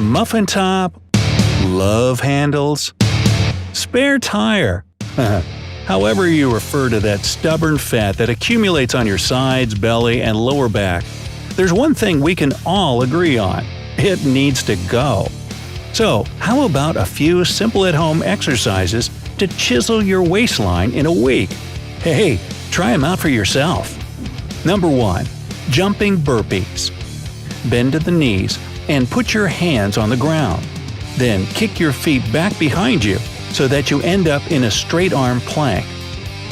muffin top, love handles, spare tire. However you refer to that stubborn fat that accumulates on your sides, belly, and lower back, there's one thing we can all agree on: it needs to go. So, how about a few simple at-home exercises to chisel your waistline in a week? Hey, try them out for yourself. Number 1. Jumping burpees. Bend to the knees and put your hands on the ground. Then kick your feet back behind you so that you end up in a straight-arm plank.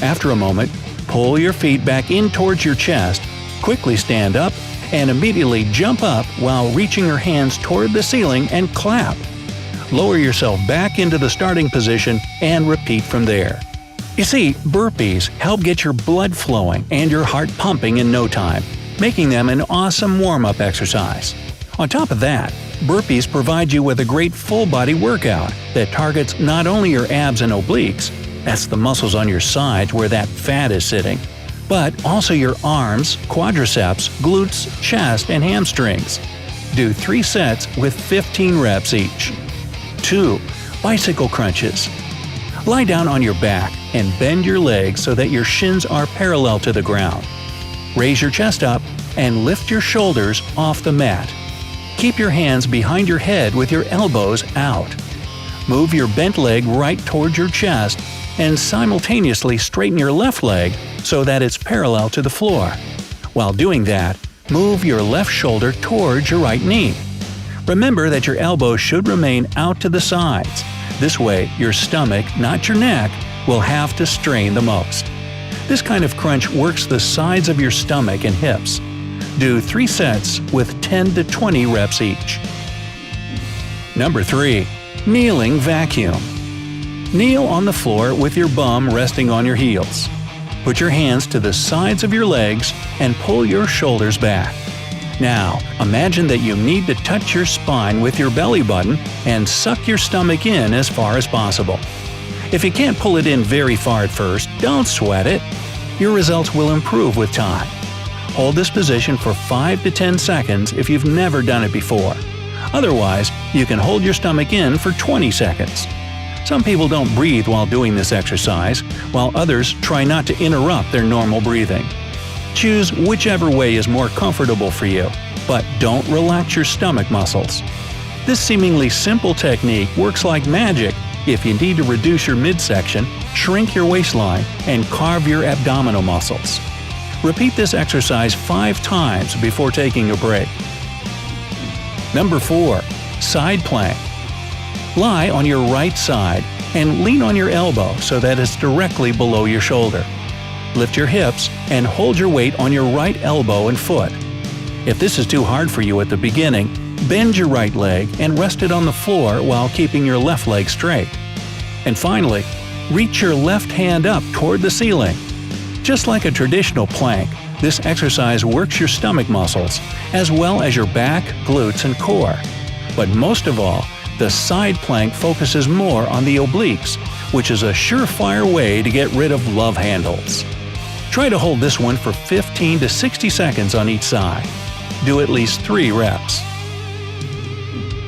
After a moment, pull your feet back in towards your chest, quickly stand up, and immediately jump up while reaching your hands toward the ceiling and clap. Lower yourself back into the starting position and repeat from there. You see, burpees help get your blood flowing and your heart pumping in no time, making them an awesome warm-up exercise. On top of that, burpees provide you with a great full-body workout that targets not only your abs and obliques – that's the muscles on your sides where that fat is sitting – but also your arms, quadriceps, glutes, chest, and hamstrings. Do 3 sets with 15 reps each. 2. Bicycle crunches. Lie down on your back and bend your legs so that your shins are parallel to the ground. Raise your chest up and lift your shoulders off the mat. Keep your hands behind your head with your elbows out. Move your bent leg right towards your chest and simultaneously straighten your left leg so that it's parallel to the floor. While doing that, move your left shoulder towards your right knee. Remember that your elbows should remain out to the sides. This way, your stomach, not your neck, will have to strain the most. This kind of crunch works the sides of your stomach and hips. Do 3 sets with 10 to 20 reps each. Number 3. Kneeling vacuum. Kneel on the floor with your bum resting on your heels. Put your hands to the sides of your legs and pull your shoulders back. Now, imagine that you need to touch your spine with your belly button and suck your stomach in as far as possible. If you can't pull it in very far at first, don't sweat it. Your results will improve with time. Hold this position for 5 to 10 seconds if you've never done it before. Otherwise, you can hold your stomach in for 20 seconds. Some people don't breathe while doing this exercise, while others try not to interrupt their normal breathing. Choose whichever way is more comfortable for you, but don't relax your stomach muscles. This seemingly simple technique works like magic if you need to reduce your midsection, shrink your waistline, and carve your abdominal muscles. Repeat this exercise 5 times before taking a break. Number 4. Side plank. Lie on your right side and lean on your elbow so that it's directly below your shoulder. Lift your hips and hold your weight on your right elbow and foot. If this is too hard for you at the beginning, bend your right leg and rest it on the floor while keeping your left leg straight. And finally, reach your left hand up toward the ceiling. Just like a traditional plank, this exercise works your stomach muscles, as well as your back, glutes, and core. But most of all, the side plank focuses more on the obliques, which is a surefire way to get rid of love handles. Try to hold this one for 15 to 60 seconds on each side. Do at least 3 reps.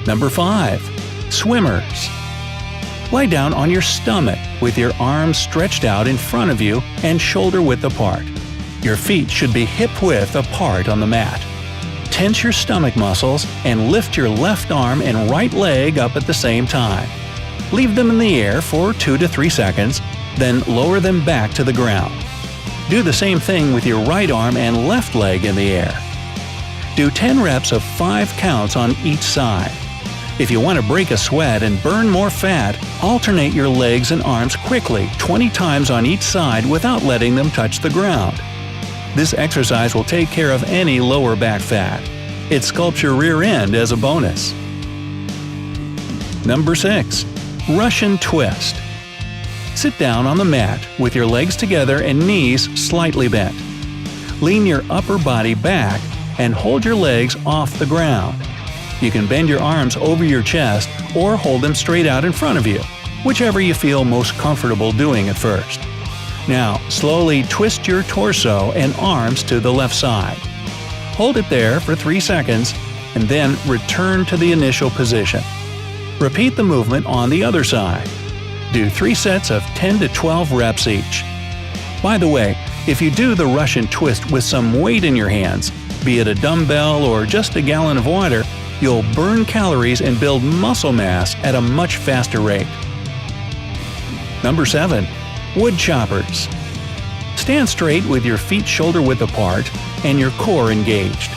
Number 5. Swimmers. Lie down on your stomach with your arms stretched out in front of you and shoulder width apart. Your feet should be hip-width apart on the mat. Tense your stomach muscles and lift your left arm and right leg up at the same time. Leave them in the air for 2 to 3 seconds, then lower them back to the ground. Do the same thing with your right arm and left leg in the air. Do 10 reps of 5 counts on each side. If you want to break a sweat and burn more fat, alternate your legs and arms quickly 20 times on each side without letting them touch the ground. This exercise will take care of any lower back fat. It sculpts your rear end as a bonus. Number 6. Russian twist. Sit down on the mat with your legs together and knees slightly bent. Lean your upper body back and hold your legs off the ground. You can bend your arms over your chest or hold them straight out in front of you, whichever you feel most comfortable doing at first. Now, slowly twist your torso and arms to the left side. Hold it there for 3 seconds, and then return to the initial position. Repeat the movement on the other side. Do 3 sets of 10 to 12 reps each. By the way, if you do the Russian twist with some weight in your hands, be it a dumbbell or just a gallon of water, you'll burn calories and build muscle mass at a much faster rate. Number 7. Wood choppers. Stand straight with your feet shoulder-width apart and your core engaged.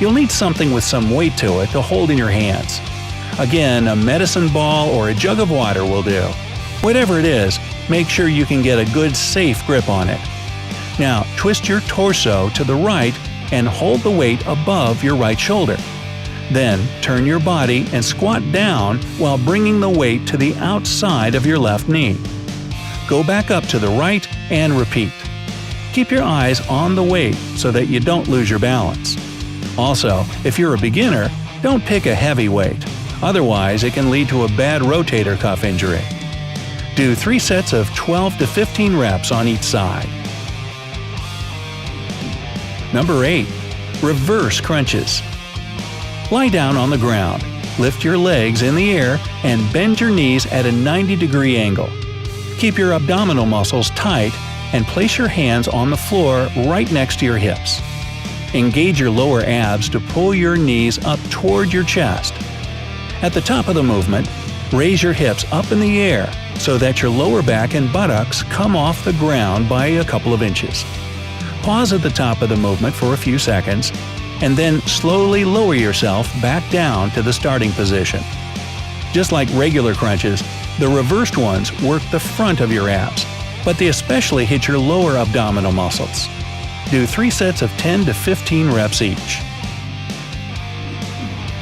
You'll need something with some weight to it to hold in your hands. Again, a medicine ball or a jug of water will do. Whatever it is, make sure you can get a good, safe grip on it. Now, twist your torso to the right and hold the weight above your right shoulder. Then, turn your body and squat down while bringing the weight to the outside of your left knee. Go back up to the right and repeat. Keep your eyes on the weight so that you don't lose your balance. Also, if you're a beginner, don't pick a heavy weight. Otherwise, it can lead to a bad rotator cuff injury. Do 3 sets of 12 to 15 reps on each side. Number 8. Reverse crunches. Lie down on the ground, lift your legs in the air, and bend your knees at a 90-degree angle. Keep your abdominal muscles tight and place your hands on the floor right next to your hips. Engage your lower abs to pull your knees up toward your chest. At the top of the movement, raise your hips up in the air so that your lower back and buttocks come off the ground by a couple of inches. Pause at the top of the movement for a few seconds, and then slowly lower yourself back down to the starting position. Just like regular crunches, the reversed ones work the front of your abs, but they especially hit your lower abdominal muscles. Do 3 sets of 10 to 15 reps each.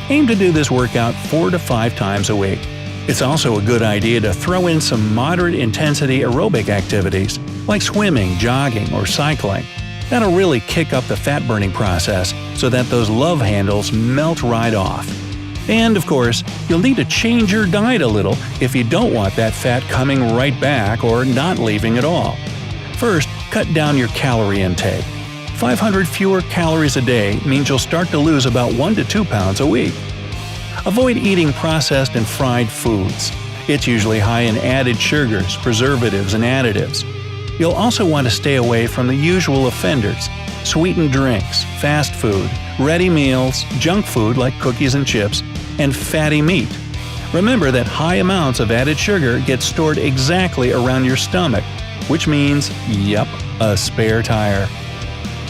Aim to do this workout 4 to 5 times a week. It's also a good idea to throw in some moderate-intensity aerobic activities, like swimming, jogging, or cycling. That'll really kick up the fat-burning process so that those love handles melt right off. And, of course, you'll need to change your diet a little if you don't want that fat coming right back or not leaving at all. First, cut down your calorie intake. 500 fewer calories a day means you'll start to lose about 1 to 2 pounds a week. Avoid eating processed and fried foods. It's usually high in added sugars, preservatives, and additives. You'll also want to stay away from the usual offenders: sweetened drinks, fast food, ready meals, junk food like cookies and chips, and fatty meat. Remember that high amounts of added sugar get stored exactly around your stomach, which means, yep, a spare tire.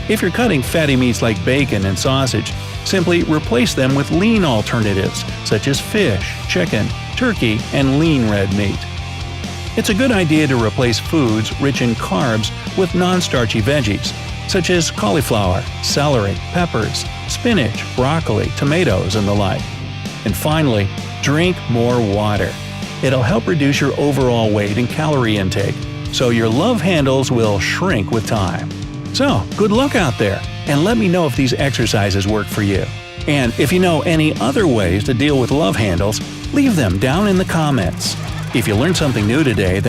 If you're cutting fatty meats like bacon and sausage, simply replace them with lean alternatives such as fish, chicken, turkey, and lean red meat. It's a good idea to replace foods rich in carbs with non-starchy veggies, such as cauliflower, celery, peppers, spinach, broccoli, tomatoes, and the like. And finally, drink more water. It'll help reduce your overall weight and calorie intake, so your love handles will shrink with time. So, good luck out there, and let me know if these exercises work for you. And if you know any other ways to deal with love handles, leave them down in the comments. If you learned something new today,